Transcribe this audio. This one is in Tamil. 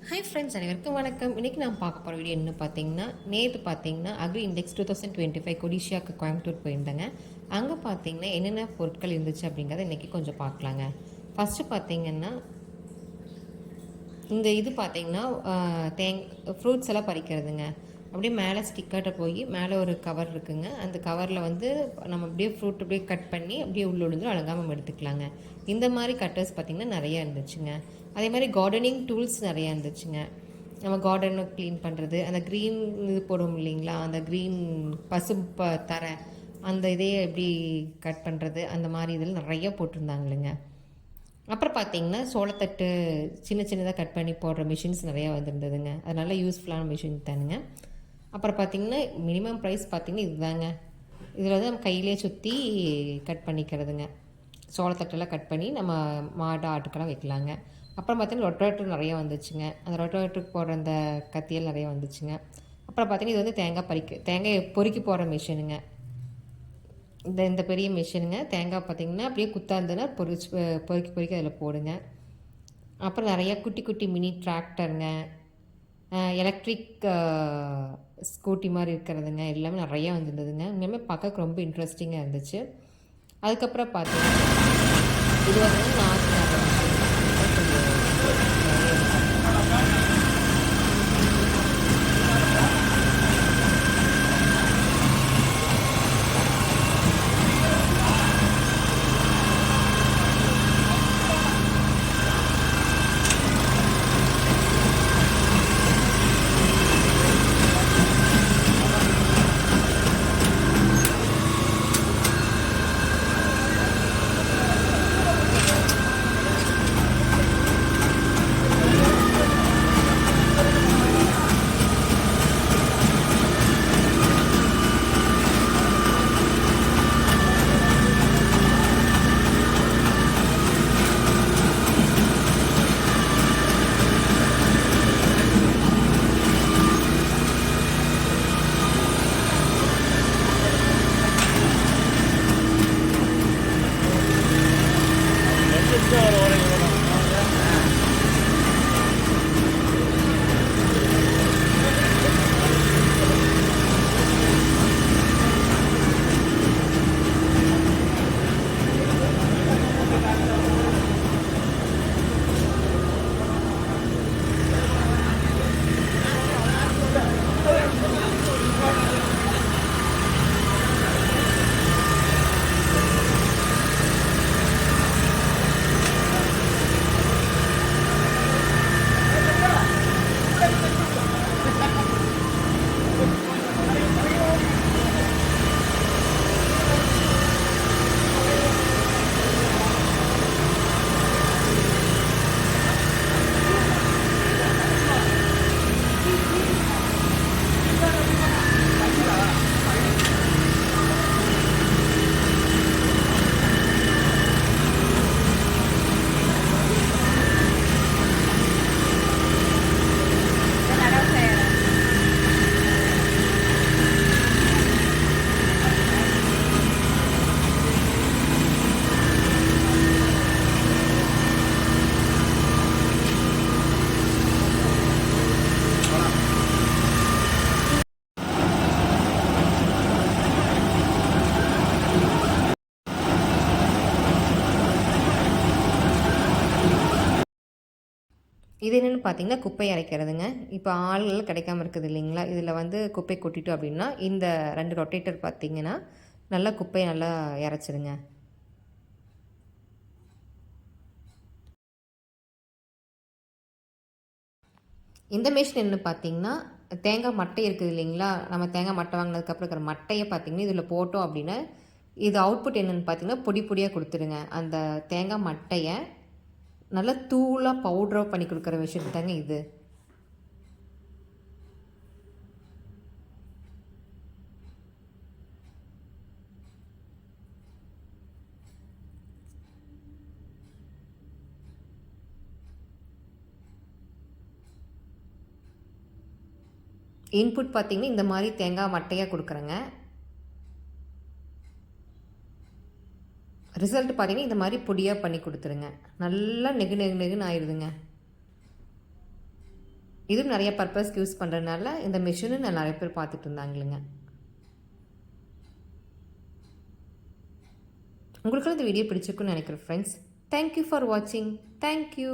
ஹாய் ஃப்ரெண்ட்ஸ், அனைவருக்கும் வணக்கம். இன்றைக்கி நான் பார்க்க போகிற வீடியோ என்ன பார்த்தீங்கன்னா, நேற்று பார்த்தீங்கன்னா அக்ரி இண்டெக்ஸ் 2025 கொடிஷியாவுக்கு கோயம்புத்தூர் போயிருந்தேங்க. அங்கே பார்த்தீங்கன்னா என்னென்ன பொருட்கள் இருந்துச்சு அப்படிங்கிறத இன்றைக்கி கொஞ்சம் பார்க்கலாங்க. ஃபஸ்ட்டு பார்த்தீங்கன்னா இந்த இது பார்த்தீங்கன்னா ஃப்ரூட்ஸ் எல்லாம் பறிக்கிறதுங்க. அப்படியே மேலே ஸ்டிக்கர்கிட்ட போய் மேலே ஒரு கவர் இருக்குங்க. அந்த கவரில் வந்து நம்ம அப்படியே ஃப்ரூட் அப்படியே கட் பண்ணி அப்படியே உள்ள விழுந்து அழகாமல் எடுத்துக்கலாங்க. இந்த மாதிரி கட்டர்ஸ் பார்த்திங்கன்னா நிறையா இருந்துச்சுங்க. அதே மாதிரி கார்டனிங் டூல்ஸ் நிறையா இருந்துச்சுங்க. நம்ம கார்டனை க்ளீன் பண்ணுறது, அந்த க்ரீன் இது போடுவோம் இல்லைங்களா, அந்த க்ரீன் தரை அந்த இதையே எப்படி கட் பண்ணுறது, அந்த மாதிரி இதில் நிறையா போட்டிருந்தாங்களுங்க. அப்புறம் பார்த்தீங்கன்னா சோளத்தட்டு சின்ன சின்னதாக கட் பண்ணி போடுற மிஷின்ஸ் நிறையா வந்துருந்ததுங்க. அது நல்ல யூஸ்ஃபுல்லான மிஷின் தானுங்க. அப்புறம் பார்த்திங்கன்னா மினிமம் ப்ரைஸ் பார்த்திங்கன்னா இதுதாங்க. இதில் வந்து நம்ம கையிலே சுற்றி கட் பண்ணிக்கிறதுங்க. சோளத்தட்டெல்லாம் கட் பண்ணி நம்ம மாடு ஆட்டுக்கெல்லாம் வைக்கலாங்க. அப்புறம் பார்த்திங்கன்னா ரொட்டேட்டர் நிறையா வந்துச்சுங்க. அந்த ரொட்டேட்டருக்கு போடுற அந்த கத்தியல் நிறையா வந்துச்சுங்க. அப்புறம் பார்த்திங்கன்னா இது வந்து தேங்காய் பொறுக்கி போடுற மிஷினுங்க. இந்த பெரிய மிஷினுங்க. தேங்காய் பார்த்திங்கன்னா அப்படியே குத்தா இருந்ததுன்னா பொறுக்கி பொறுக்கி அதில் போடுங்க. அப்புறம் நிறையா குட்டி குட்டி மினி டிராக்டருங்க, எலக்ட்ரிக் ஸ்கூட்டி மாதிரி இருக்கிறதுங்க, எல்லாமே நிறையா வந்துருந்ததுங்க. உண்மையுமே பார்க்க ரொம்ப இன்ட்ரெஸ்டிங்காக இருந்துச்சு. அதுக்கப்புறம் பார்த்தீங்கன்னா இது வந்து நாற்று நடுற இது என்னென்னு பார்த்தீங்கன்னா குப்பை அரைக்கிறதுங்க. இப்போ ஆள்கள் கிடைக்காம இருக்குது இல்லைங்களா, இதில் வந்து குப்பை கொட்டிட்டோம் அப்படின்னா இந்த 2 ரொட்டேட்டர் பார்த்திங்கன்னா நல்லா குப்பையை நல்லா இறச்சிருங்க. இந்த மிஷின் என்ன பார்த்தீங்கன்னா தேங்காய் மட்டை இருக்குது இல்லைங்களா, நம்ம தேங்காய் மட்டை வாங்கினதுக்கப்புறம் இருக்கிற மட்டையை பார்த்திங்கன்னா இதில் போட்டோம் அப்படின்னா இது அவுட்புட் என்னென்னு பார்த்தீங்கன்னா பொடி பொடியாக கொடுத்துருங்க. அந்த தேங்காய் மட்டையை நல்லா தூளாக பவுட்ராக பண்ணி கொடுக்குற விஷயம் தாங்க இது. இன்புட் பார்த்திங்கன்னா இந்த மாதிரி தேங்காய் மட்டையாக கொடுக்குறேங்க. ரிசல்ட் பார்த்திங்கன்னா இந்த மாதிரி பொடியாக பண்ணி கொடுத்துருங்க. நல்லா நெகு நெகு நெகுன்னு ஆயிடுதுங்க. இதுவும் நிறைய பர்பஸ்க்கு யூஸ் பண்ணுறதுனால இந்த மிஷினும் நான் நிறைய பேர் பார்த்துட்டு இருந்தாங்களுங்க. உங்களுக்கும் இந்த வீடியோ பிடிச்சிருக்குன்னு நினைக்கிறேன் ஃப்ரெண்ட்ஸ். தேங்க்யூ ஃபார் வாட்சிங். தேங்க்யூ.